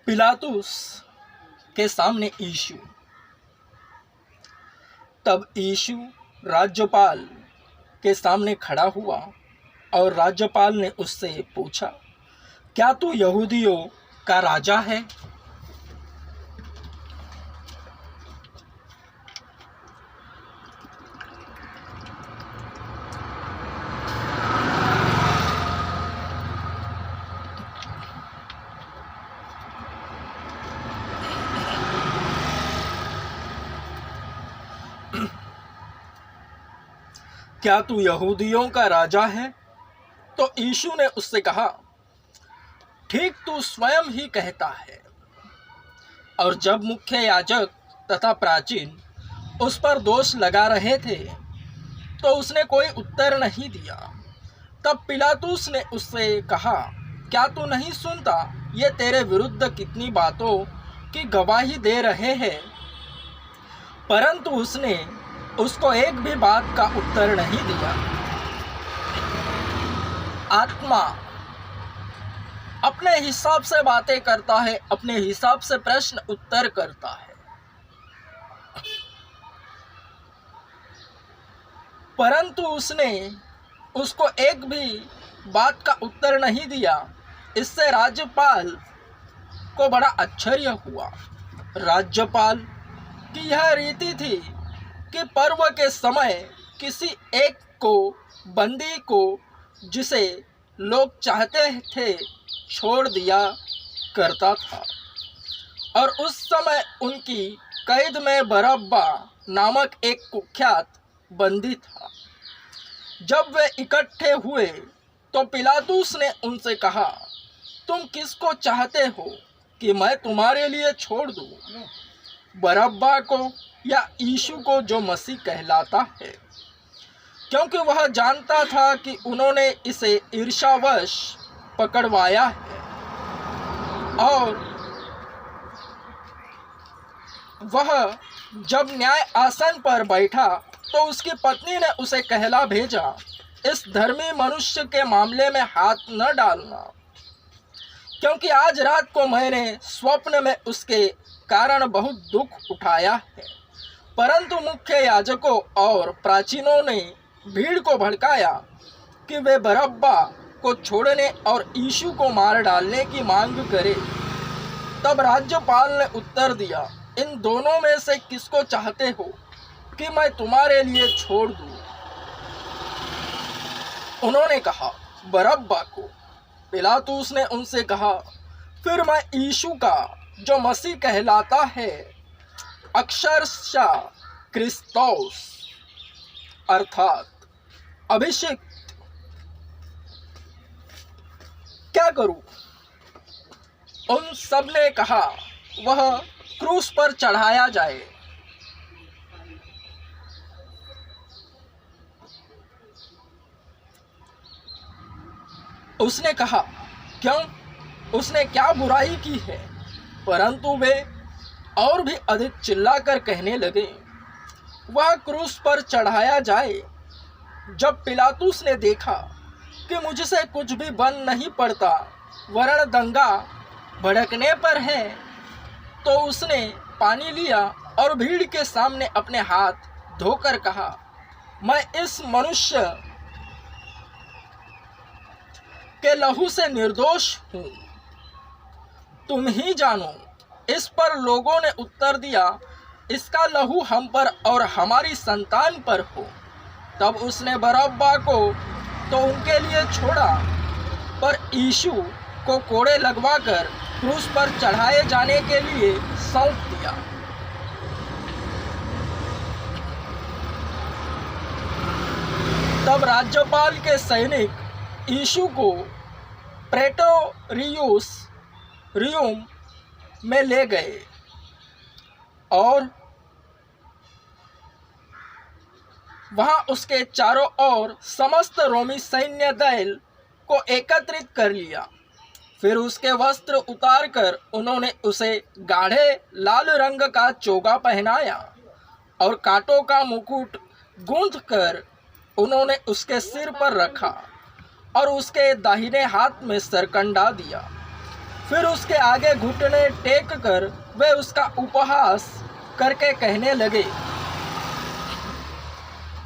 पिलातुस के सामने यीशु। तब यीशु राज्यपाल के सामने खड़ा हुआ और राज्यपाल ने उससे पूछा, क्या तू यहूदियों का राजा है? क्या तू यहूदियों का राजा है? तो यीशु ने उससे कहा, ठीक तू स्वयं ही कहता है। और जब मुख्य याजक तथा प्राचीन उस पर दोष लगा रहे थे तो उसने कोई उत्तर नहीं दिया। तब पिलातुस ने उससे कहा, क्या तू नहीं सुनता ये तेरे विरुद्ध कितनी बातों की गवाही दे रहे हैं? परंतु उसने उसको एक भी बात का उत्तर नहीं दिया। आत्मा अपने हिसाब से बातें करता है, अपने हिसाब से प्रश्न उत्तर करता है, परंतु उसने उसको एक भी बात का उत्तर नहीं दिया। इससे राज्यपाल को बड़ा आश्चर्य हुआ। राज्यपाल की यह रीति थी कि पर्व के समय किसी एक को, बंदी को, जिसे लोग चाहते थे, छोड़ दिया करता था। और उस समय उनकी कैद में बरअब्बा नामक एक कुख्यात बंदी था। जब वे इकट्ठे हुए तो पिलातुस ने उनसे कहा, तुम किसको चाहते हो कि मैं तुम्हारे लिए छोड़ दूं, बरअब्बा को या यीशु को जो मसीह कहलाता है? क्योंकि वह जानता था कि उन्होंने इसे ईर्ष्यावश पकड़वाया है। और वह जब न्याय आसन पर बैठा तो उसकी पत्नी ने उसे कहला भेजा, इस धर्मी मनुष्य के मामले में हाथ न डालना, क्योंकि आज रात को मैंने स्वप्न में उसके कारण बहुत दुख उठाया है। परंतु मुख्य याजकों और प्राचीनों ने भीड़ को भड़काया कि वे बरअब्बा को छोड़ने और यीशु को मार डालने की मांग करें। तब राज्यपाल ने उत्तर दिया, इन दोनों में से किसको चाहते हो कि मैं तुम्हारे लिए छोड़ दूं? उन्होंने कहा, बरअब्बा को। पिलातुस ने उनसे कहा, फिर मैं यीशु का, जो मसीह कहलाता है, अक्षरशः क्रिस्तोस अर्थात अभिषिक्त, क्या करूं? उन सब ने कहा, वह क्रूस पर चढ़ाया जाए। उसने कहा, क्यों? उसने क्या बुराई की है? परंतु वे और भी अधिक चिल्लाकर कहने लगे, वह क्रूस पर चढ़ाया जाए। जब पिलातुस ने देखा कि मुझसे कुछ भी बन नहीं पड़ता वरन दंगा भड़कने पर है, तो उसने पानी लिया और भीड़ के सामने अपने हाथ धोकर कहा, मैं इस मनुष्य के लहू से निर्दोष हूँ, तुम ही जानो। इस पर लोगों ने उत्तर दिया, इसका लहू हम पर और हमारी संतान पर हो। तब उसने बरअब्बा को तो उनके लिए छोड़ा, पर यीशु को कोड़े लगवाकर क्रूस पर चढ़ाए जाने के लिए सौंप दिया। तब राज्यपाल के सैनिक यीशु को प्रेटोरियम में ले गए और वहां उसके चारों ओर समस्त रोमी सैन्य दल को एकत्रित कर लिया। फिर उसके वस्त्र उतारकर उन्होंने उसे गाढ़े लाल रंग का चोगा पहनाया और कांटों का मुकुट गूंथकर उन्होंने उसके सिर पर रखा और उसके दाहिने हाथ में सरकंडा दिया। फिर उसके आगे घुटने टेक कर वे उसका उपहास करके कहने लगे,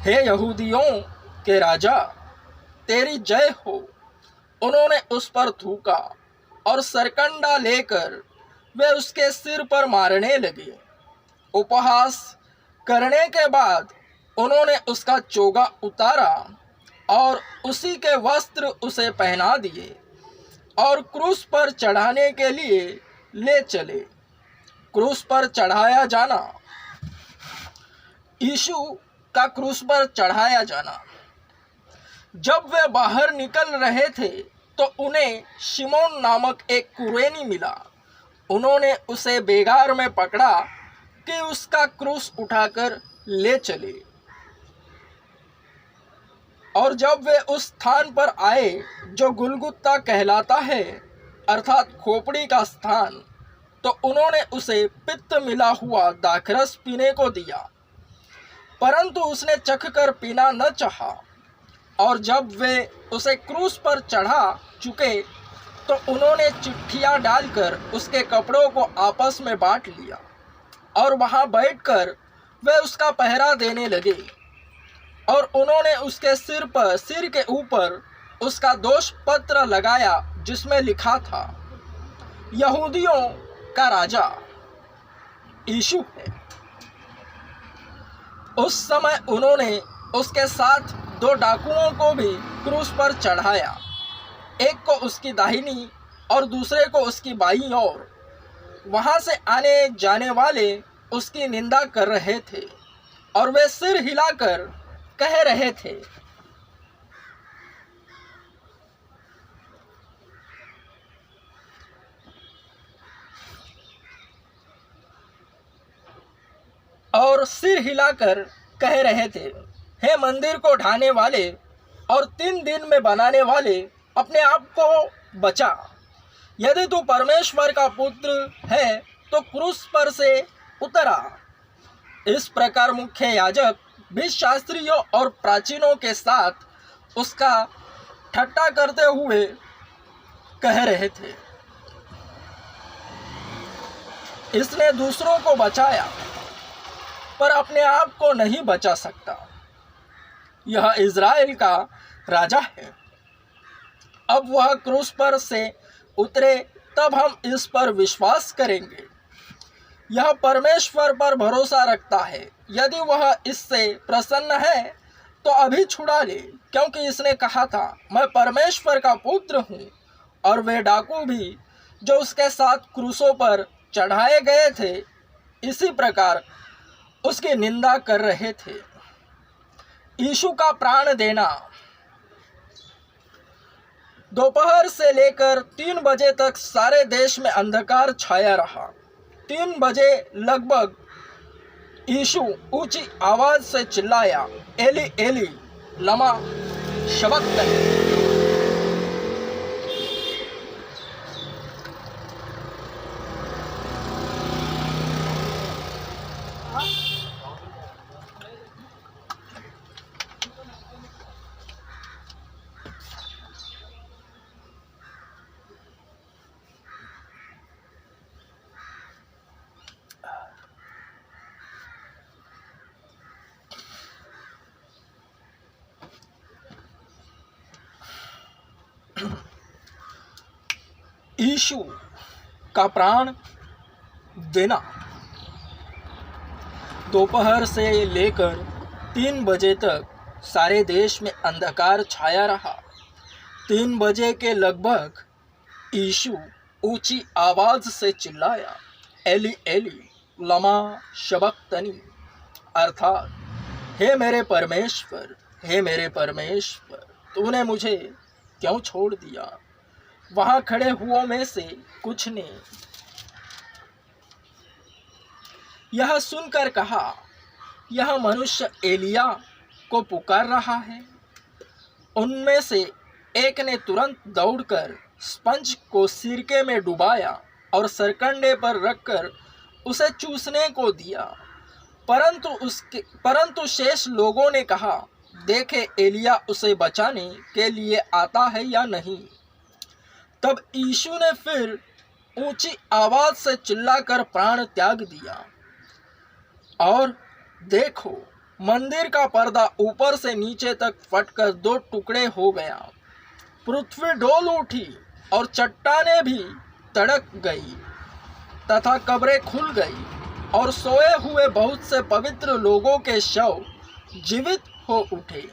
हे यहूदियों के राजा, तेरी जय हो। उन्होंने उस पर थूका और सरकंडा लेकर वे उसके सिर पर मारने लगे। उपहास करने के बाद उन्होंने उसका चोगा उतारा और उसी के वस्त्र उसे पहना दिए और क्रूस पर चढ़ाने के लिए ले चले। क्रूस पर चढ़ाया जाना। यीशु का क्रूस पर चढ़ाया जाना। जब वे बाहर निकल रहे थे तो उन्हें शिमोन नामक एक कुरेनी मिला। उन्होंने उसे बेगार में पकड़ा कि उसका क्रूस उठाकर ले चले। और जब वे उस स्थान पर आए जो गुलगुता कहलाता है, अर्थात खोपड़ी का स्थान, तो उन्होंने उसे पित्त मिला हुआ दाखरस पीने को दिया, परंतु उसने चखकर पीना न चाहा। और जब वे उसे क्रूस पर चढ़ा चुके तो उन्होंने चिट्ठियाँ डालकर उसके कपड़ों को आपस में बांट लिया और वहाँ बैठकर वे उसका पहरा देने लगे। और उन्होंने उसके सिर के ऊपर उसका दोष पत्र लगाया, जिसमें लिखा था, यहूदियों का राजा यीशु है। उस समय उन्होंने उसके साथ 2 डाकुओं को भी क्रूस पर चढ़ाया, एक को उसकी दाहिनी और दूसरे को उसकी बाईं ओर। वहाँ से आने जाने वाले उसकी निंदा कर रहे थे और वे सिर हिलाकर कह रहे थे, हे मंदिर को ढाने वाले और 3 दिन में बनाने वाले, अपने आप को बचा। यदि तू परमेश्वर का पुत्र है तो क्रूस पर से उतरा। इस प्रकार मुख्य याजक भी शास्त्रियों और प्राचीनों के साथ उसका ठट्टा करते हुए कह रहे थे, इसने दूसरों को बचाया पर अपने आप को नहीं बचा सकता। यह इज़राइल का राजा है। अब वह क्रूस पर से उतरे तब हम इस पर विश्वास करेंगे। यह परमेश्वर पर भरोसा रखता है। यदि वह इससे प्रसन्न है तो अभी छुड़ा ले, क्योंकि इसने कहा था, मैं परमेश्वर का पुत्र हूँ। और वे डाकू भी जो उसके साथ क्रूसों पर चढ़ाए गए थे, इसी प्रकार उसकी निंदा कर रहे थे। यीशु का प्राण देना। दोपहर से लेकर 3 बजे तक सारे देश में अंधकार छाया रहा। 3 बजे लगभग यीशु ऊंची आवाज से चिल्लाया, एली एली लमा शबक्तनी। यीशु का प्राण देना। दोपहर से लेकर 3 बजे तक सारे देश में अंधकार छाया रहा। 3 बजे के लगभग यीशु ऊंची आवाज से चिल्लाया, एली एली लमा शबक्तनी, अर्थात हे मेरे परमेश्वर, हे मेरे परमेश्वर, तूने मुझे क्यों छोड़ दिया। वहाँ खड़े हुओं में से कुछ ने यह सुनकर कहा, यह मनुष्य एलिया को पुकार रहा है। उनमें से एक ने तुरंत दौड़कर स्पंज को सिरके में डुबाया और सरकंडे पर रखकर उसे चूसने को दिया। परंतु शेष लोगों ने कहा, देखे एलिया उसे बचाने के लिए आता है या नहीं। तब यीशु ने फिर ऊंची आवाज से चिल्लाकर प्राण त्याग दिया। और देखो, मंदिर का पर्दा ऊपर से नीचे तक फटकर 2 टुकड़े हो गया। पृथ्वी डोल उठी और चट्टानें भी तड़क गई तथा कब्रें खुल गई और सोए हुए बहुत से पवित्र लोगों के शव जीवित हो उठे।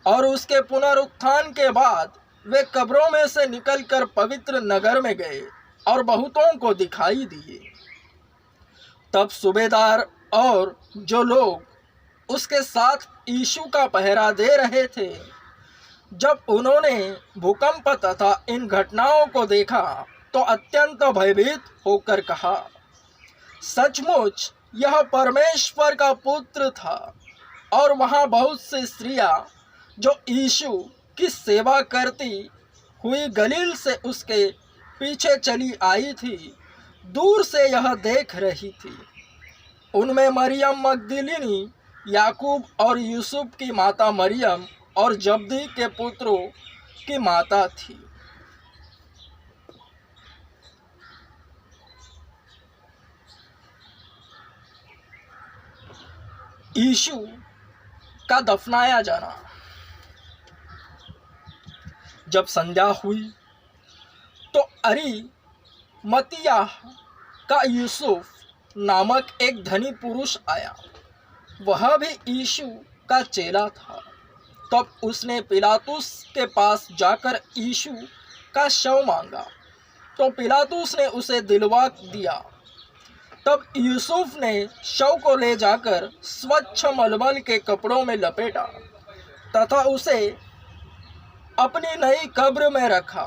और उसके पुनरुत्थान के बाद वे कब्रों में से निकलकर पवित्र नगर में गए और बहुतों को दिखाई दिए। तब सूबेदार और जो लोग उसके साथ यीशु का पहरा दे रहे थे, जब उन्होंने भूकंप तथा इन घटनाओं को देखा तो अत्यंत भयभीत होकर कहा, सचमुच यह परमेश्वर का पुत्र था। और वहाँ बहुत सी स्त्रियां जो यीशु की सेवा करती हुई गलील से उसके पीछे चली आई थी, दूर से यह देख रही थी। उनमें मरियम मगदलिनी, याकूब और यूसुफ की माता मरियम और जब्दी के पुत्रों की माता थी। यीशु का दफनाया जाना। जब संध्या हुई तो अरिमतिया का यूसुफ नामक एक धनी पुरुष आया, वह भी यीशु का चेला था। तब उसने पिलातुस के पास जाकर यीशु का शव मांगा, तो पिलातुस ने उसे दिलवा दिया। तब यूसुफ ने शव को ले जाकर स्वच्छ मलमल के कपड़ों में लपेटा तथा उसे अपनी नई कब्र में रखा,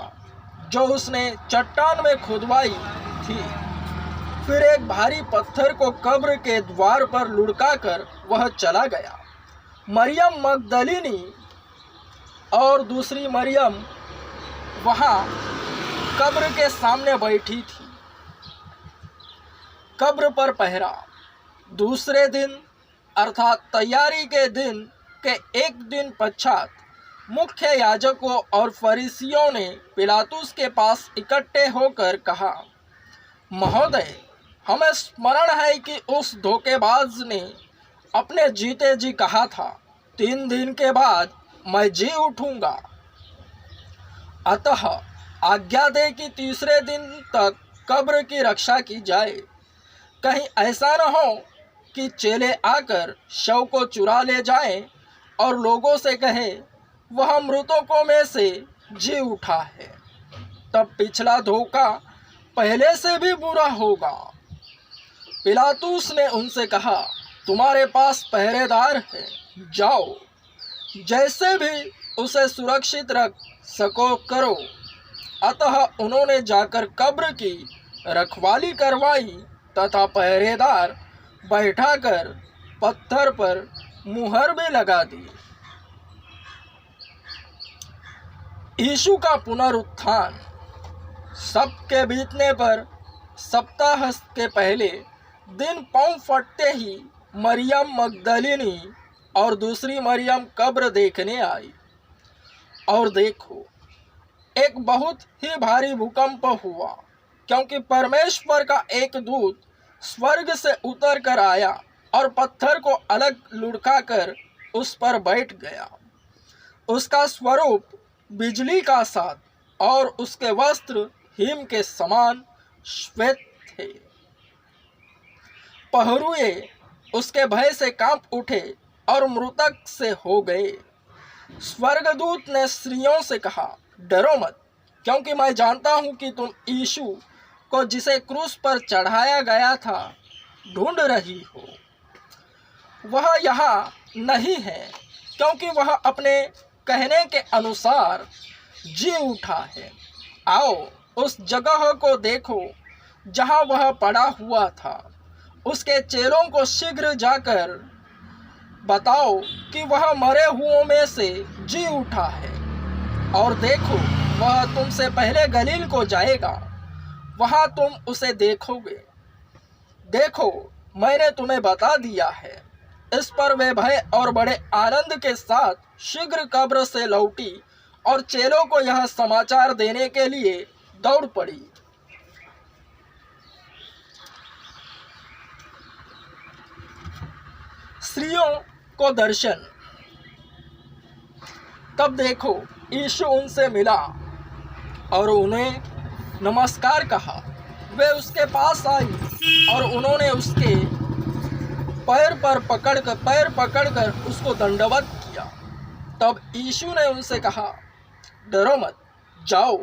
जो उसने चट्टान में खुदवाई थी। फिर एक भारी पत्थर को कब्र के द्वार पर लुढ़काकर वह चला गया। मरियम मगदलिनी और दूसरी मरियम वहाँ कब्र के सामने बैठी थी। कब्र पर पहरा। दूसरे दिन अर्थात तैयारी के दिन के एक दिन पश्चात मुख्य याजकों और फरीसियों ने पिलातुस के पास इकट्ठे होकर कहा, महोदय, हमें स्मरण है कि उस धोखेबाज ने अपने जीते जी कहा था, 3 दिन के बाद मैं जी उठूंगा। अतः आज्ञा दे कि तीसरे दिन तक कब्र की रक्षा की जाए, कहीं ऐसा न हो कि चेले आकर शव को चुरा ले जाएं और लोगों से कहे, वह मृतकों में से जी उठा है। तब पिछला धोखा पहले से भी बुरा होगा। पिलातुस ने उनसे कहा, तुम्हारे पास पहरेदार है, जाओ, जैसे भी उसे सुरक्षित रख सको करो। अतः उन्होंने जाकर कब्र की रखवाली करवाई तथा पहरेदार बैठाकर पत्थर पर मुहर भी लगा दी। यीशु का पुनरुत्थान। सबके बीतने पर सप्ताह के पहले दिन पाँव फटते ही मरियम मगदलिनी और दूसरी मरियम कब्र देखने आई। और देखो, एक बहुत ही भारी भूकंप हुआ, क्योंकि परमेश्वर का एक दूत स्वर्ग से उतर कर आया और पत्थर को अलग लुढ़काकर उस पर बैठ गया। उसका स्वरूप बिजली का सा और उसके वस्त्र हिम के समान श्वेत थे। पहरुए उसके भय से कांप उठे और मृतक से हो गए। स्वर्गदूत ने स्त्रियों से कहा, डरो मत, क्योंकि मैं जानता हूँ कि तुम यीशु को जिसे क्रूस पर चढ़ाया गया था ढूंढ रही हो। वह यहाँ नहीं है, क्योंकि वह अपने कहने के अनुसार जी उठा है। आओ उस जगह को देखो जहाँ वह पड़ा हुआ था। उसके चेलों को शीघ्र जाकर बताओ कि वह मरे हुओं में से जी उठा है। और देखो, वह तुमसे पहले गलील को जाएगा, वहाँ तुम उसे देखोगे। देखो, मैंने तुम्हें बता दिया है। इस पर वे भय और बड़े आनंद के साथ शीघ्र कब्र से लौटी और चेलों को यह समाचार देने के लिए दौड़ पड़ी। स्त्रियों को दर्शन। तब देखो यीशु उनसे मिला और उन्हें नमस्कार कहा। वे उसके पास आई और उन्होंने उसके पैर पकड़कर उसको दंडवत किया। तब यीशु ने उनसे कहा, डरो मत, जाओ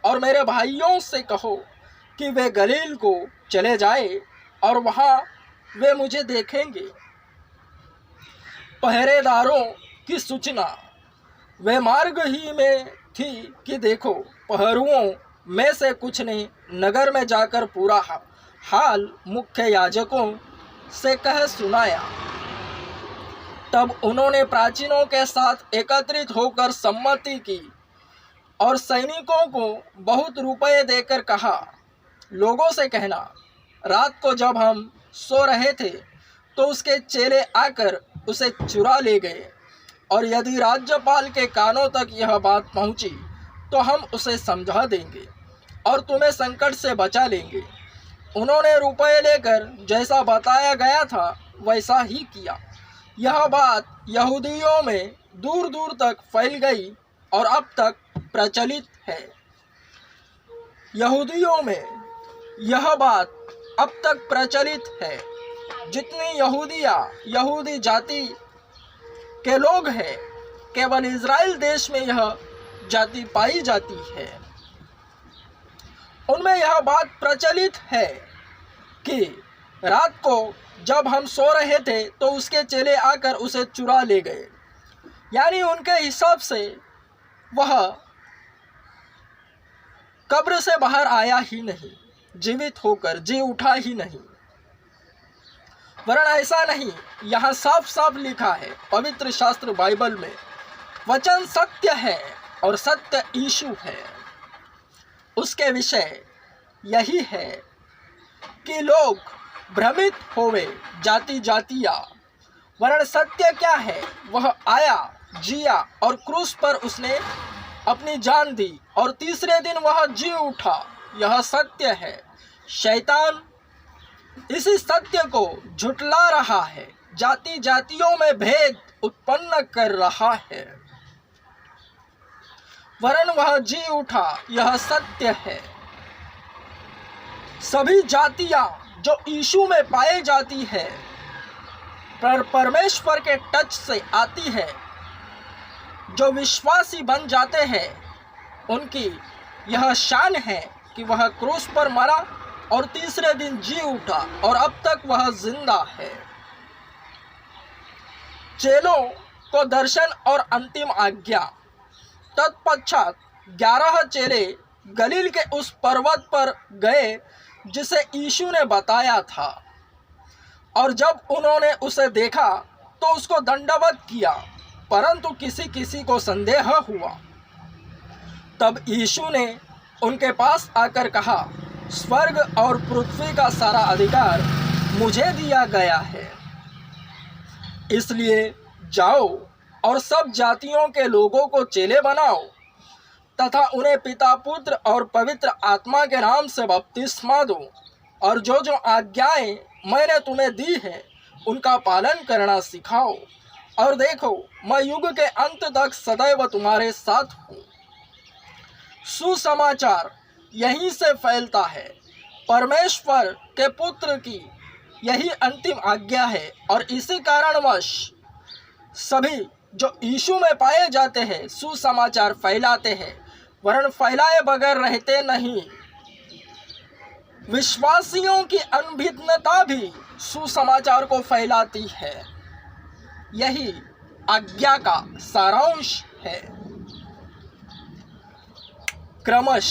और मेरे भाइयों से कहो कि वे गलील को चले जाए और वहाँ वे मुझे देखेंगे। पहरेदारों की सूचना। वे मार्ग ही में थी कि देखो, पहरुओं में से कुछ ने नगर में जाकर पूरा हाल मुख्य याजकों से कह सुनाया। तब उन्होंने प्राचीनों के साथ एकत्रित होकर सम्मति की और सैनिकों को बहुत रुपये देकर कहा, लोगों से कहना, रात को जब हम सो रहे थे तो उसके चेले आकर उसे चुरा ले गए, और यदि राज्यपाल के कानों तक यह बात पहुंची तो हम उसे समझा देंगे और तुम्हें संकट से बचा लेंगे। उन्होंने रुपये लेकर जैसा बताया गया था वैसा ही किया। यह बात यहूदियों में दूर दूर तक फैल गई और अब तक प्रचलित है। यहूदियों में यह बात अब तक प्रचलित है। जितनी यहूदी जाति के लोग हैं, केवल इज़राइल देश में यह जाति पाई जाती है। उनमें यह बात प्रचलित है कि रात को जब हम सो रहे थे तो उसके चेले आकर उसे चुरा ले गए। यानी उनके हिसाब से वह कब्र से बाहर आया ही नहीं, जीवित होकर जी उठा ही नहीं। वरन ऐसा नहीं, यहाँ साफ साफ लिखा है पवित्र शास्त्र बाइबल में, वचन सत्य है और सत्य यीशु है। उसके विषय यही है कि लोग भ्रमित होवे जाति जातिया। वरन सत्य क्या है? वह आया, जिया और क्रूस पर उसने अपनी जान दी और तीसरे दिन वह जी उठा। यह सत्य है। शैतान इसी सत्य को झुटला रहा है, जाति जातियों में भेद उत्पन्न कर रहा है। वरन वह जी उठा, यह सत्य है। सभी जातियां जो यीशु में पाई जाती है, पर परमेश्वर के टच से आती है, जो विश्वासी बन जाते हैं, उनकी यह शान है कि वह क्रूस पर मरा और तीसरे दिन जी उठा और अब तक वह जिंदा है। चेलों को दर्शन और अंतिम आज्ञा। तत्पश्चात 11 चेले गलील के उस पर्वत पर गए जिसे यीशु ने बताया था, और जब उन्होंने उसे देखा तो उसको दंडवत किया, परंतु किसी किसी को संदेह हुआ। तब यीशु ने उनके पास आकर कहा, स्वर्ग और पृथ्वी का सारा अधिकार मुझे दिया गया है, इसलिए जाओ और सब जातियों के लोगों को चेले बनाओ तथा उन्हें पिता, पुत्र और पवित्र आत्मा के नाम से बपतिस्मा दो, और जो जो आज्ञाएं मैंने तुम्हें दी है उनका पालन करना सिखाओ, और देखो मैं युग के अंत तक सदैव तुम्हारे साथ हूँ। सुसमाचार यहीं से फैलता है। परमेश्वर के पुत्र की यही अंतिम आज्ञा है, और इसी कारणवश सभी जो यीशु में पाए जाते हैं सुसमाचार फैलाते हैं, वरन फैलाए बगैर रहते नहीं। विश्वासियों की अनभिज्ञता भी सुसमाचार को फैलाती है। यही आज्ञा का सारांश है। क्रमश